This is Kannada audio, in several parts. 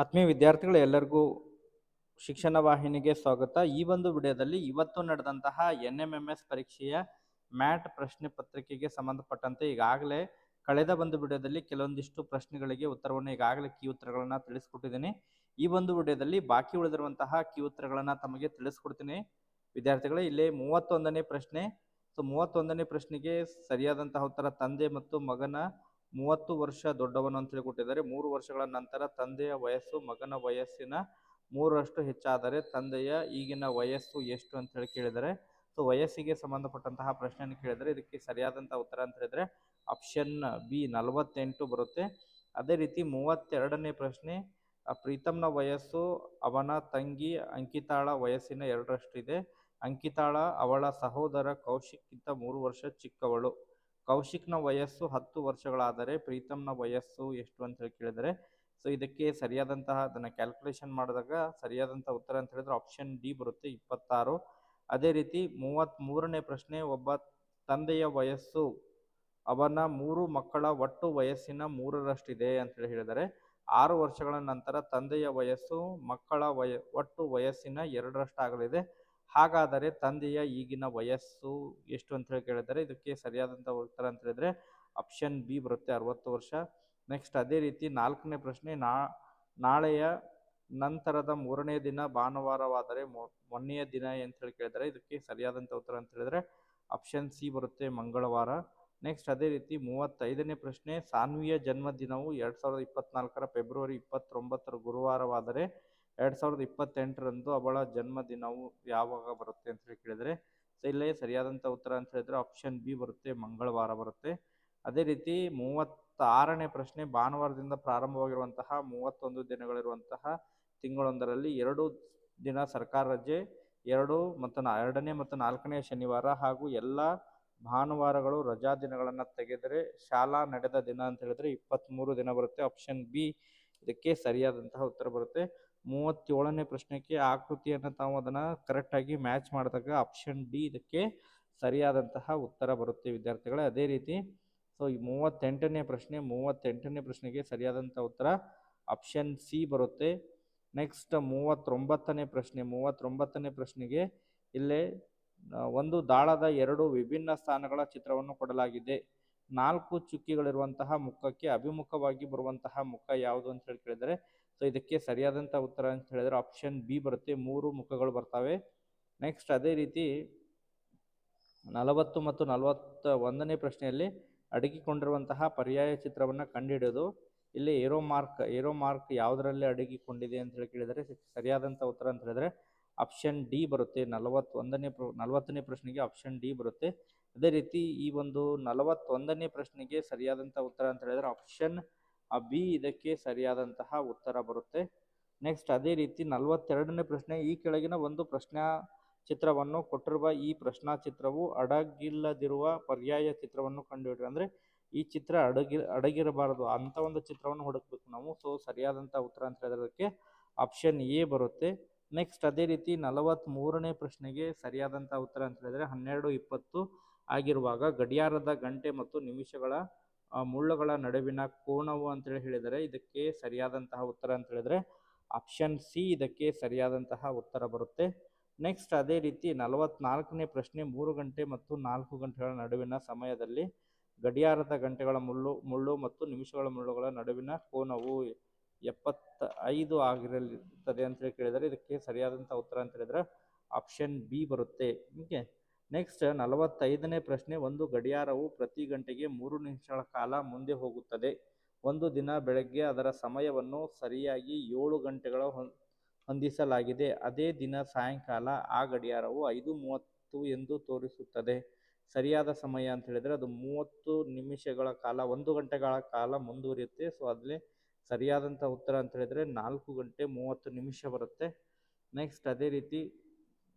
ಆತ್ಮೀಯ ವಿದ್ಯಾರ್ಥಿಗಳು ಎಲ್ಲರಿಗೂ ಶಿಕ್ಷಣ ವಾಹಿನಿಗೆ ಸ್ವಾಗತ. ಈ ಒಂದು ವಿಡಿಯೋದಲ್ಲಿ ಇವತ್ತು ನಡೆದಂತಹ NMMS ಪರೀಕ್ಷೆಯ ಮ್ಯಾಟ್ ಪ್ರಶ್ನೆ ಪತ್ರಿಕೆಗೆ ಸಂಬಂಧಪಟ್ಟಂತೆ ಈಗಾಗಲೇ ಕಳೆದ ಒಂದು ವಿಡಿಯೋದಲ್ಲಿ ಕೆಲವೊಂದಿಷ್ಟು ಪ್ರಶ್ನೆಗಳಿಗೆ ಉತ್ತರವನ್ನು ಈಗಾಗಲೇ ಕೀ ಉತ್ತರಗಳನ್ನು ತಿಳಿಸ್ಕೊಟ್ಟಿದ್ದೀನಿ. ಈ ಒಂದು ವಿಡಿಯೋದಲ್ಲಿ ಬಾಕಿ ಉಳಿದಿರುವಂತಹ ಕೀ ಉತ್ತರಗಳನ್ನು ತಮಗೆ ತಿಳಿಸ್ಕೊಡ್ತೀನಿ. ವಿದ್ಯಾರ್ಥಿಗಳೇ, ಇಲ್ಲಿ 31ನೇ ಪ್ರಶ್ನೆ. 31ನೇ ಪ್ರಶ್ನೆಗೆ ಸರಿಯಾದಂತಹ ಉತ್ತರ ತಂದೆ ಮತ್ತು ಮಗನ 30 ವರ್ಷ ದೊಡ್ಡವನು ಅಂತ ಹೇಳಿ ಕೊಟ್ಟಿದ್ದಾರೆ. 3 ವರ್ಷಗಳ ನಂತರ ತಂದೆಯ ವಯಸ್ಸು ಮಗನ ವಯಸ್ಸಿನ 3ರಷ್ಟು ಹೆಚ್ಚಾದರೆ ತಂದೆಯ ಈಗಿನ ವಯಸ್ಸು ಎಷ್ಟು ಅಂತ ಹೇಳಿ ಕೇಳಿದರೆ, ವಯಸ್ಸಿಗೆ ಸಂಬಂಧಪಟ್ಟಂತಹ ಪ್ರಶ್ನೆಯನ್ನು ಕೇಳಿದರೆ ಇದಕ್ಕೆ ಸರಿಯಾದಂತಹ ಉತ್ತರ ಅಂತ ಹೇಳಿದ್ರೆ ಆಪ್ಷನ್ ಬಿ 48 ಬರುತ್ತೆ. ಅದೇ ರೀತಿ 32ನೇ ಪ್ರಶ್ನೆ, ಪ್ರೀತಮ್ನ ವಯಸ್ಸು ಅವನ ತಂಗಿ ಅಂಕಿತಾಳ ವಯಸ್ಸಿನ 2ರಷ್ಟು ಇದೆ. ಅಂಕಿತಾಳ ಅವಳ ಸಹೋದರ ಕೌಶಿಕ್ಗಿಂತ 3 ವರ್ಷ ಚಿಕ್ಕವಳು. ಕೌಶಿಕ್ನ ವಯಸ್ಸು 10 ವರ್ಷಗಳಾದರೆ ಪ್ರೀತಮ್ನ ವಯಸ್ಸು ಎಷ್ಟು ಅಂತ ಹೇಳಿ ಕೇಳಿದರೆ, ಇದಕ್ಕೆ ಸರಿಯಾದಂತಹ ಅದನ್ನು ಕ್ಯಾಲ್ಕುಲೇಷನ್ ಮಾಡಿದಾಗ ಸರಿಯಾದಂತಹ ಉತ್ತರ ಅಂತ ಹೇಳಿದ್ರೆ ಆಪ್ಷನ್ ಡಿ ಬರುತ್ತೆ, 26. ಅದೇ ರೀತಿ 33ನೇ ಪ್ರಶ್ನೆ, ಒಬ್ಬ ತಂದೆಯ ವಯಸ್ಸು ಅವನ 3 ಮಕ್ಕಳ ಒಟ್ಟು ವಯಸ್ಸಿನ 3ರಷ್ಟಿದೆ ಅಂತ ಹೇಳಿದರೆ 6 ವರ್ಷಗಳ ನಂತರ ತಂದೆಯ ವಯಸ್ಸು ಮಕ್ಕಳ ಒಟ್ಟು ವಯಸ್ಸಿನ 2ರಷ್ಟಾಗಲಿದೆ. ಹಾಗಾದರೆ ತಂದೆಯ ಈಗಿನ ವಯಸ್ಸು ಎಷ್ಟು ಅಂತ ಹೇಳಿ ಕೇಳಿದರೆ ಇದಕ್ಕೆ ಸರಿಯಾದಂಥ ಉತ್ತರ ಅಂತ ಹೇಳಿದ್ರೆ ಆಪ್ಷನ್ ಬಿ ಬರುತ್ತೆ, 60 ವರ್ಷ. ನೆಕ್ಸ್ಟ್ ಅದೇ ರೀತಿ 4ನೇ ಪ್ರಶ್ನೆ, ನಾಳೆಯ ನಂತರದ 3ನೇ ದಿನ ಭಾನುವಾರವಾದರೆ ಮೊನ್ನೆಯ ದಿನ ಅಂತ ಹೇಳಿ ಕೇಳಿದರೆ ಇದಕ್ಕೆ ಸರಿಯಾದಂಥ ಉತ್ತರ ಅಂತ ಹೇಳಿದ್ರೆ ಆಪ್ಷನ್ ಸಿ ಬರುತ್ತೆ, ಮಂಗಳವಾರ. ನೆಕ್ಸ್ಟ್ ಅದೇ ರೀತಿ 35ನೇ ಪ್ರಶ್ನೆ, ಸಾನ್ವಿಯ ಜನ್ಮದಿನವು 2024ರ ಫೆಬ್ರವರಿ 29ರ ಗುರುವಾರವಾದರೆ 2028ರಂದು ಅವಳ ಜನ್ಮದಿನವು ಯಾವಾಗ ಬರುತ್ತೆ ಅಂತ ಹೇಳಿ ಕೇಳಿದರೆ ಇಲ್ಲೇ ಸರಿಯಾದಂಥ ಉತ್ತರ ಅಂತ ಹೇಳಿದ್ರೆ ಆಪ್ಷನ್ ಬಿ ಬರುತ್ತೆ, ಮಂಗಳವಾರ ಬರುತ್ತೆ. ಅದೇ ರೀತಿ 36ನೇ ಪ್ರಶ್ನೆ, ಭಾನುವಾರದಿಂದ ಪ್ರಾರಂಭವಾಗಿರುವಂತಹ 31 ದಿನಗಳಿರುವಂತಹ ತಿಂಗಳೊಂದರಲ್ಲಿ 2 ದಿನ ಸರ್ಕಾರ ರಜೆ, 2ನೇ ಮತ್ತು 4ನೇ ಶನಿವಾರ ಹಾಗೂ ಎಲ್ಲ ಭಾನುವಾರಗಳು ರಜಾ ದಿನಗಳನ್ನು ತೆಗೆದರೆ ಶಾಲಾ ನಡೆದ ದಿನ ಅಂತ ಹೇಳಿದ್ರೆ 23 ದಿನ ಬರುತ್ತೆ. ಆಪ್ಷನ್ ಬಿ ಇದಕ್ಕೆ ಸರಿಯಾದಂತಹ ಉತ್ತರ ಬರುತ್ತೆ. 37ನೇ ಪ್ರಶ್ನೆಗೆ ಆಕೃತಿಯನ್ನು ತಾವು ಅದನ್ನು ಕರೆಕ್ಟಾಗಿ ಮ್ಯಾಚ್ ಮಾಡಿದಾಗ ಆಪ್ಷನ್ ಡಿ ಇದಕ್ಕೆ ಸರಿಯಾದಂತಹ ಉತ್ತರ ಬರುತ್ತೆ ವಿದ್ಯಾರ್ಥಿಗಳೇ. ಅದೇ ರೀತಿ ಈ 38ನೇ ಪ್ರಶ್ನೆಗೆ ಸರಿಯಾದಂಥ ಉತ್ತರ ಆಪ್ಷನ್ ಸಿ ಬರುತ್ತೆ. ನೆಕ್ಸ್ಟ್ 39ನೇ ಪ್ರಶ್ನೆಗೆ ಇಲ್ಲೇ ಒಂದು ದಾಳದ 2 ವಿಭಿನ್ನ ಸ್ಥಾನಗಳ ಚಿತ್ರವನ್ನು ಕೊಡಲಾಗಿದೆ. 4 ಚುಕ್ಕಿಗಳಿರುವಂತಹ ಮುಖಕ್ಕೆ ಅಭಿಮುಖವಾಗಿ ಬರುವಂತಹ ಮುಖ ಯಾವುದು ಅಂತ ಹೇಳಿ ಕೇಳಿದರೆ ಇದಕ್ಕೆ ಸರಿಯಾದಂಥ ಉತ್ತರ ಅಂತ ಹೇಳಿದ್ರೆ ಆಪ್ಷನ್ ಬಿ ಬರುತ್ತೆ, 3 ಮುಖಗಳು ಬರ್ತವೆ. ನೆಕ್ಸ್ಟ್ ಅದೇ ರೀತಿ 40 ಮತ್ತು 41ನೇ ಪ್ರಶ್ನೆಯಲ್ಲಿ ಅಡಗಿಕೊಂಡಿರುವಂತಹ ಪರ್ಯಾಯ ಚಿತ್ರವನ್ನು ಕಂಡುಹಿಡಿಯೋದು. ಇಲ್ಲಿ ಏರೋ ಮಾರ್ಕ್ ಯಾವುದರಲ್ಲಿ ಅಡಗಿಕೊಂಡಿದೆ ಅಂತ ಹೇಳಿ ಕೇಳಿದರೆ ಸರಿಯಾದಂಥ ಉತ್ತರ ಅಂತ ಹೇಳಿದ್ರೆ ಆಪ್ಷನ್ ಡಿ ಬರುತ್ತೆ, 40ನೇ ಪ್ರಶ್ನೆಗೆ ಆಪ್ಷನ್ ಡಿ ಬರುತ್ತೆ. ಅದೇ ರೀತಿ ಈ ಒಂದು 41ನೇ ಪ್ರಶ್ನೆಗೆ ಸರಿಯಾದಂಥ ಉತ್ತರ ಅಂತ ಹೇಳಿದ್ರೆ ಆಪ್ಷನ್ ಬಿ ಇದಕ್ಕೆ ಸರಿಯಾದಂತಹ ಉತ್ತರ ಬರುತ್ತೆ. ನೆಕ್ಸ್ಟ್ ಅದೇ ರೀತಿ 42ನೇ ಪ್ರಶ್ನೆ, ಈ ಕೆಳಗಿನ ಒಂದು ಪ್ರಶ್ನಾ ಚಿತ್ರವನ್ನು ಕೊಟ್ಟಿರುವ ಈ ಪ್ರಶ್ನಾ ಚಿತ್ರವು ಅಡಗಿಲ್ಲದಿರುವ ಪರ್ಯಾಯ ಚಿತ್ರವನ್ನು ಕಂಡುಹಿಡಿಯಿರಿ. ಅಂದರೆ ಈ ಚಿತ್ರ ಅಡಗಿರಬಾರದು ಅಂತ ಒಂದು ಚಿತ್ರವನ್ನು ಹುಡುಕ್ಬೇಕು ನಾವು. ಸರಿಯಾದಂಥ ಉತ್ತರ ಅಂತ ಹೇಳಿದ್ರೆ ಆಪ್ಷನ್ ಎ ಬರುತ್ತೆ. ನೆಕ್ಸ್ಟ್ ಅದೇ ರೀತಿ 43ನೇ ಪ್ರಶ್ನೆಗೆ ಸರಿಯಾದಂಥ ಉತ್ತರ ಅಂತ ಹೇಳಿದ್ರೆ 12:20 ಆಗಿರುವಾಗ ಗಡಿಯಾರದ ಗಂಟೆ ಮತ್ತು ನಿಮಿಷಗಳ ಮುಳ್ಳುಗಳ ನಡುವಿನ ಕೋನವು ಅಂತೇಳಿ ಹೇಳಿದರೆ ಇದಕ್ಕೆ ಸರಿಯಾದಂತಹ ಉತ್ತರ ಅಂತ ಹೇಳಿದ್ರೆ ಆಪ್ಷನ್ ಸಿ ಇದಕ್ಕೆ ಸರಿಯಾದಂತಹ ಉತ್ತರ ಬರುತ್ತೆ. ನೆಕ್ಸ್ಟ್ ಅದೇ ರೀತಿ 44ನೇ ಪ್ರಶ್ನೆ, 3 ಗಂಟೆ ಮತ್ತು 4 ಗಂಟೆಗಳ ನಡುವಿನ ಸಮಯದಲ್ಲಿ ಗಡಿಯಾರದ ಗಂಟೆಗಳ ಮುಳ್ಳು ಮತ್ತು ನಿಮಿಷಗಳ ಮುಳ್ಳುಗಳ ನಡುವಿನ ಕೋನವು 75 ಆಗಿರಲಿರುತ್ತದೆ ಅಂತ ಹೇಳಿ ಕೇಳಿದರೆ ಇದಕ್ಕೆ ಸರಿಯಾದಂಥ ಉತ್ತರ ಅಂತ ಹೇಳಿದ್ರೆ ಆಪ್ಷನ್ ಬಿ ಬರುತ್ತೆ. ಓಕೆ. ನೆಕ್ಸ್ಟ್ 45ನೇ ಪ್ರಶ್ನೆ, ಒಂದು ಗಡಿಯಾರವು ಪ್ರತಿ ಗಂಟೆಗೆ 3 ನಿಮಿಷಗಳ ಕಾಲ ಮುಂದೆ ಹೋಗುತ್ತದೆ. ಒಂದು ದಿನ ಬೆಳಗ್ಗೆ ಅದರ ಸಮಯವನ್ನು ಸರಿಯಾಗಿ 7 ಗಂಟೆಗಳ ಹೊಂದಿಸಲಾಗಿದೆ. ಅದೇ ದಿನ ಸಾಯಂಕಾಲ ಆ ಗಡಿಯಾರವು 5:30 ಎಂದು ತೋರಿಸುತ್ತದೆ. ಸರಿಯಾದ ಸಮಯ ಅಂತ ಹೇಳಿದರೆ ಅದು 30 ನಿಮಿಷಗಳ ಕಾಲ, 1 ಗಂಟೆಗಳ ಕಾಲ ಮುಂದುವರಿಯುತ್ತೆ. ಅಲ್ಲೇ ಸರಿಯಾದಂಥ ಉತ್ತರ ಅಂತ ಹೇಳಿದರೆ 4 ಗಂಟೆ 30 ನಿಮಿಷ ಬರುತ್ತೆ. ನೆಕ್ಸ್ಟ್ ಅದೇ ರೀತಿ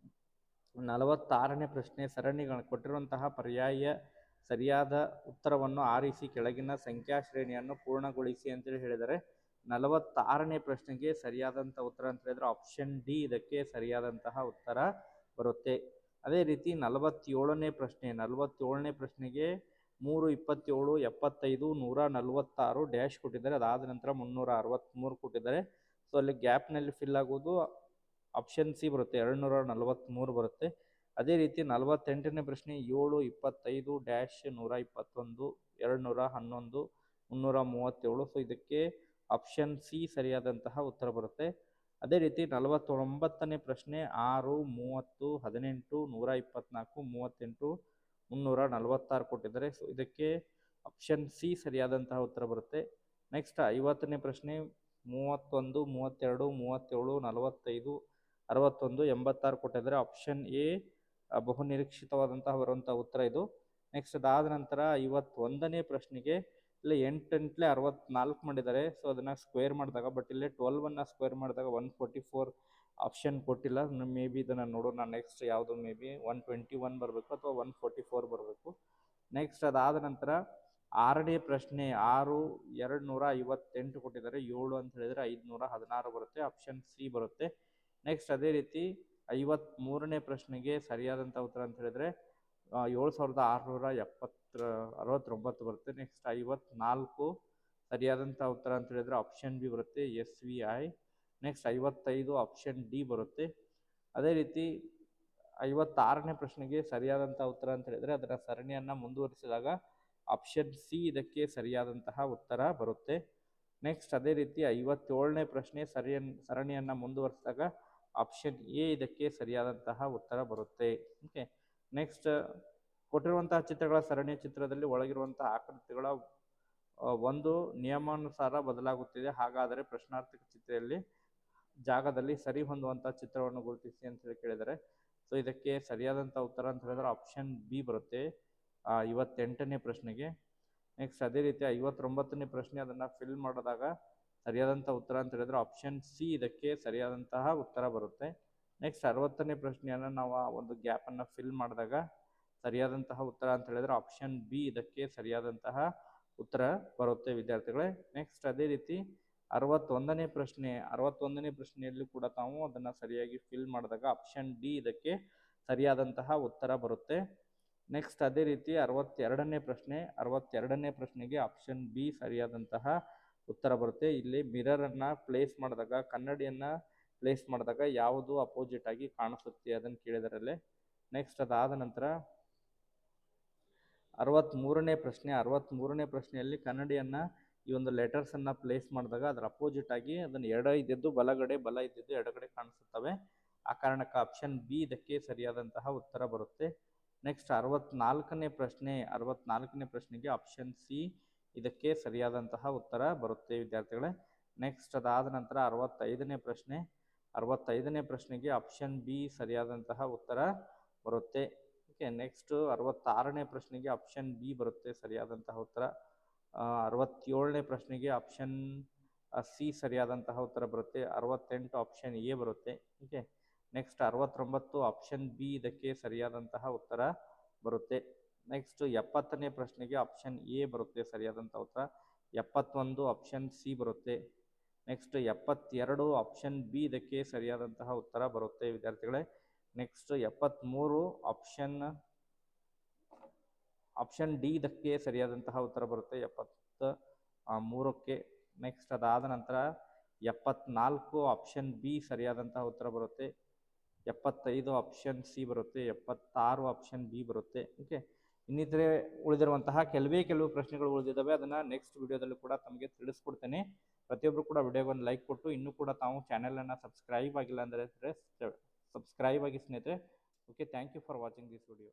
46ನೇ ಪ್ರಶ್ನೆ, ಸರಣಿಗಳು ಕೊಟ್ಟಿರುವಂತಹ ಪರ್ಯಾಯ ಸರಿಯಾದ ಉತ್ತರವನ್ನು ಆರಿಸಿ ಕೆಳಗಿನ ಸಂಖ್ಯಾ ಶ್ರೇಣಿಯನ್ನು ಪೂರ್ಣಗೊಳಿಸಿ ಅಂತೇಳಿ ಹೇಳಿದರೆ 46ನೇ ಪ್ರಶ್ನೆಗೆ ಸರಿಯಾದಂಥ ಉತ್ತರ ಅಂತ ಹೇಳಿದ್ರೆ ಆಪ್ಷನ್ ಡಿ ಇದಕ್ಕೆ ಸರಿಯಾದಂತಹ ಉತ್ತರ ಬರುತ್ತೆ. ಅದೇ ರೀತಿ 47ನೇ ಪ್ರಶ್ನೆಗೆ 3, 27, 75, 146 ಡ್ಯಾಶ್ ಕೊಟ್ಟಿದ್ದಾರೆ. ಅದಾದ ನಂತರ 363 ಕೊಟ್ಟಿದ್ದಾರೆ. ಸೊ ಅಲ್ಲಿ ಗ್ಯಾಪ್ನಲ್ಲಿ ಫಿಲ್ ಆಗೋದು ಆಪ್ಷನ್ ಸಿ ಬರುತ್ತೆ, 243 ಬರುತ್ತೆ. ಅದೇ ರೀತಿ 48ನೇ ಪ್ರಶ್ನೆ 725-121 211 337. ಸೊ ಇದಕ್ಕೆ ಆಪ್ಷನ್ ಸಿ ಸರಿಯಾದಂತಹ ಉತ್ತರ ಬರುತ್ತೆ. ಅದೇ ರೀತಿ 49ನೇ ಪ್ರಶ್ನೆ 6, 30, 18, 124, 38, 346 ಕೊಟ್ಟಿದ್ದಾರೆ. ಸೊ ಇದಕ್ಕೆ ಆಪ್ಷನ್ ಸಿ ಸರಿಯಾದಂತಹ ಉತ್ತರ ಬರುತ್ತೆ. ನೆಕ್ಸ್ಟ್ 50ನೇ ಪ್ರಶ್ನೆ 31, 32, 37, 45, 61, 86 ಕೊಟ್ಟಿದ್ದಾರೆ. ಆಪ್ಷನ್ ಎ ಬಹುನಿರೀಕ್ಷಿತವಾದಂತಹ ಬರುವಂತಹ ಉತ್ತರ ಇದು. ನೆಕ್ಸ್ಟ್ ಅದಾದ ನಂತರ 51ನೇ ಪ್ರಶ್ನೆಗೆ ಇಲ್ಲಿ 8 64 ಮಾಡಿದ್ದಾರೆ. ಸೊ ಅದನ್ನ ಸ್ಕ್ವೇರ್ ಮಾಡಿದಾಗ, ಬಟ್ ಇಲ್ಲಿ 12 ಸ್ಕ್ವೇರ್ ಮಾಡಿದಾಗ 144 ಆಪ್ಷನ್ ಕೊಟ್ಟಿಲ್ಲ. ಮೇ ಬಿ ಇದನ್ನು ನೋಡೋಣ ನೆಕ್ಸ್ಟ್ ಯಾವುದು, ಮೇ ಬಿ 121 ಬರಬೇಕು ಅಥವಾ 144 ಬರಬೇಕು. ನೆಕ್ಸ್ಟ್ ಅದಾದ ನಂತರ 6ನೇ ಪ್ರಶ್ನೆ 6 258 ಕೊಟ್ಟಿದ್ದಾರೆ. 7 ಅಂತ ಹೇಳಿದರೆ 516 ಬರುತ್ತೆ, ಆಪ್ಷನ್ ಸಿ ಬರುತ್ತೆ. ನೆಕ್ಸ್ಟ್ ಅದೇ ರೀತಿ 53ನೇ ಪ್ರಶ್ನೆಗೆ ಸರಿಯಾದಂಥ ಉತ್ತರ ಅಂತ ಹೇಳಿದರೆ 7669 ಬರುತ್ತೆ. ನೆಕ್ಸ್ಟ್ 54 ಸರಿಯಾದಂಥ ಉತ್ತರ ಅಂತ ಹೇಳಿದರೆ ಆಪ್ಷನ್ ಬಿ ಬರುತ್ತೆ, SVI. ನೆಕ್ಸ್ಟ್ 55 ಆಪ್ಷನ್ ಡಿ ಬರುತ್ತೆ. ಅದೇ ರೀತಿ 56ನೇ ಪ್ರಶ್ನೆಗೆ ಸರಿಯಾದಂಥ ಉತ್ತರ ಅಂತ ಹೇಳಿದರೆ ಅದರ ಸರಣಿಯನ್ನು ಮುಂದುವರಿಸಿದಾಗ ಆಪ್ಷನ್ ಸಿ ಇದಕ್ಕೆ ಸರಿಯಾದಂತಹ ಉತ್ತರ ಬರುತ್ತೆ. ನೆಕ್ಸ್ಟ್ ಅದೇ ರೀತಿ 57ನೇ ಪ್ರಶ್ನೆ ಸರಣಿಯನ್ನು ಮುಂದುವರಿಸಿದಾಗ ಆಪ್ಷನ್ ಎ ಇದಕ್ಕೆ ಸರಿಯಾದಂತಹ ಉತ್ತರ ಬರುತ್ತೆ. ಓಕೆ, ನೆಕ್ಸ್ಟ್ ಕೊಟ್ಟಿರುವಂತಹ ಚಿತ್ರಗಳ ಸರಣಿಯ ಚಿತ್ರದಲ್ಲಿ ಒಳಗಿರುವಂತಹ ಆಕೃತಿಗಳ ಒಂದು ನಿಯಮಾನುಸಾರ ಬದಲಾಗುತ್ತಿದೆ, ಹಾಗಾದರೆ ಪ್ರಶ್ನಾರ್ಥಕ ಚಿತ್ರದಲ್ಲಿ ಜಾಗದಲ್ಲಿ ಸರಿ ಹೊಂದುವಂತಹ ಚಿತ್ರವನ್ನು ಗುರುತಿಸಿ ಅಂತ ಹೇಳಿ ಕೇಳಿದರೆ. ಸೊ ಇದಕ್ಕೆ ಸರಿಯಾದಂಥ ಉತ್ತರ ಅಂತ ಹೇಳಿದ್ರೆ ಆಪ್ಷನ್ ಬಿ ಬರುತ್ತೆ 58ನೇ ಪ್ರಶ್ನೆಗೆ. ನೆಕ್ಸ್ಟ್ ಅದೇ ರೀತಿ 59ನೇ ಪ್ರಶ್ನೆ ಅದನ್ನು ಫಿಲ್ ಮಾಡಿದಾಗ ಸರಿಯಾದಂಥ ಉತ್ತರ ಅಂತ ಹೇಳಿದ್ರೆ ಆಪ್ಷನ್ ಸಿ ಇದಕ್ಕೆ ಸರಿಯಾದಂತಹ ಉತ್ತರ ಬರುತ್ತೆ. ನೆಕ್ಸ್ಟ್ 60ನೇ ಪ್ರಶ್ನೆಯನ್ನು ನಾವು ಒಂದು ಗ್ಯಾಪನ್ನು ಫಿಲ್ ಮಾಡಿದಾಗ ಸರಿಯಾದಂತಹ ಉತ್ತರ ಅಂತ ಹೇಳಿದ್ರೆ ಆಪ್ಷನ್ ಬಿ ಇದಕ್ಕೆ ಸರಿಯಾದಂತಹ ಉತ್ತರ ಬರುತ್ತೆ ವಿದ್ಯಾರ್ಥಿಗಳೇ. ನೆಕ್ಸ್ಟ್ ಅದೇ ರೀತಿ 61ನೇ ಪ್ರಶ್ನೆಯಲ್ಲಿ ಕೂಡ ತಾವು ಅದನ್ನು ಸರಿಯಾಗಿ ಫಿಲ್ ಮಾಡಿದಾಗ ಆಪ್ಷನ್ ಡಿ ಇದಕ್ಕೆ ಸರಿಯಾದಂತಹ ಉತ್ತರ ಬರುತ್ತೆ. ನೆಕ್ಸ್ಟ್ ಅದೇ ರೀತಿ 62ನೇ ಪ್ರಶ್ನೆಗೆ ಆಪ್ಷನ್ ಬಿ ಸರಿಯಾದಂತಹ ಉತ್ತರ ಬರುತ್ತೆ. ಇಲ್ಲಿ ಮಿರರನ್ನು ಪ್ಲೇಸ್ ಮಾಡಿದಾಗ, ಕನ್ನಡಿಯನ್ನು ಪ್ಲೇಸ್ ಮಾಡಿದಾಗ ಯಾವುದು ಅಪೋಸಿಟ್ ಆಗಿ ಕಾಣಿಸುತ್ತೆ ಅದನ್ನು ಕೇಳಿದರಲ್ಲೇ. ನೆಕ್ಸ್ಟ್ ಅದಾದ ನಂತರ 63ನೇ ಪ್ರಶ್ನೆಯಲ್ಲಿ ಕನ್ನಡಿಯನ್ನು ಈ ಒಂದು ಲೆಟರ್ಸನ್ನು ಪ್ಲೇಸ್ ಮಾಡಿದಾಗ ಅದರ ಅಪೋಸಿಟ್ ಆಗಿ ಅದನ್ನು ಎಡ ಇದ್ದಿದ್ದು ಬಲಗಡೆ, ಬಲ ಇದ್ದಿದ್ದು ಎಡಗಡೆ ಕಾಣಿಸುತ್ತವೆ. ಆ ಕಾರಣಕ್ಕೆ ಆಪ್ಷನ್ ಬಿ ಇದಕ್ಕೆ ಸರಿಯಾದಂತಹ ಉತ್ತರ ಬರುತ್ತೆ. ನೆಕ್ಸ್ಟ್ 64ನೇ ಪ್ರಶ್ನೆಗೆ ಆಪ್ಷನ್ ಸಿ ಇದಕ್ಕೆ ಸರಿಯಾದಂತಹ ಉತ್ತರ ಬರುತ್ತೆ ವಿದ್ಯಾರ್ಥಿಗಳೇ. ನೆಕ್ಸ್ಟ್ ಅದಾದ ನಂತರ 65ನೇ ಪ್ರಶ್ನೆಗೆ ಆಪ್ಷನ್ ಬಿ ಸರಿಯಾದಂತಹ ಉತ್ತರ ಬರುತ್ತೆ. ಓಕೆ, ನೆಕ್ಸ್ಟ್ 66ನೇ ಪ್ರಶ್ನೆಗೆ ಆಪ್ಷನ್ ಬಿ ಬರುತ್ತೆ ಸರಿಯಾದಂತಹ ಉತ್ತರ. 67ನೇ ಪ್ರಶ್ನೆಗೆ ಆಪ್ಷನ್ ಸಿ ಸರಿಯಾದಂತಹ ಉತ್ತರ ಬರುತ್ತೆ. 68 ಆಪ್ಷನ್ ಎ ಬರುತ್ತೆ. ಓಕೆ, ನೆಕ್ಸ್ಟ್ 69 ಆಪ್ಷನ್ ಬಿ ಇದಕ್ಕೆ ಸರಿಯಾದಂತಹ ಉತ್ತರ ಬರುತ್ತೆ. ನೆಕ್ಸ್ಟ್ 70ನೇ ಪ್ರಶ್ನೆಗೆ ಆಪ್ಷನ್ ಎ ಬರುತ್ತೆ ಸರಿಯಾದಂಥ ಉತ್ತರ. 71 ಆಪ್ಷನ್ ಸಿ ಬರುತ್ತೆ. ನೆಕ್ಸ್ಟ್ 72 ಆಪ್ಷನ್ ಬಿ ಇದಕ್ಕೆ ಸರಿಯಾದಂತಹ ಉತ್ತರ ಬರುತ್ತೆ ವಿದ್ಯಾರ್ಥಿಗಳೇ. ನೆಕ್ಸ್ಟ್ 73 ಆಪ್ಷನ್ ಡಿ ಇದಕ್ಕೆ ಸರಿಯಾದಂತಹ ಉತ್ತರ ಬರುತ್ತೆ 73ಕ್ಕೆ. ನೆಕ್ಸ್ಟ್ ಅದಾದ ನಂತರ 74 ಆಪ್ಷನ್ ಬಿ ಸರಿಯಾದಂತಹ ಉತ್ತರ ಬರುತ್ತೆ. 75 ಆಪ್ಷನ್ ಸಿ ಬರುತ್ತೆ. 76 ಆಪ್ಷನ್ ಬಿ ಬರುತ್ತೆ. ಓಕೆ, ಇನ್ನಿತರೆ ಉಳಿದಿರುವಂತಹ ಕೆಲವು ಪ್ರಶ್ನೆಗಳು ಉಳಿದಿದ್ದಾವೆ. ಅದನ್ನು ನೆಕ್ಸ್ಟ್ ವಿಡಿಯೋದಲ್ಲಿ ಕೂಡ ತಮಗೆ ತಿಳಿಸ್ಕೊಡ್ತೇನೆ. ಪ್ರತಿಯೊಬ್ಬರು ಕೂಡ ವಿಡಿಯೋಗೊಂದು ಲೈಕ್ ಕೊಟ್ಟು ಇನ್ನೂ ಕೂಡ ತಾವು ಚಾನೆಲನ್ನು ಸಬ್ಸ್ಕ್ರೈಬ್ ಆಗಿಲ್ಲ ಅಂದರೆ ಸಬ್ಸ್ಕ್ರೈಬ್ ಆಗಿ ಸ್ನೇಹಿತರೆ. Okay, thank you for watching this video.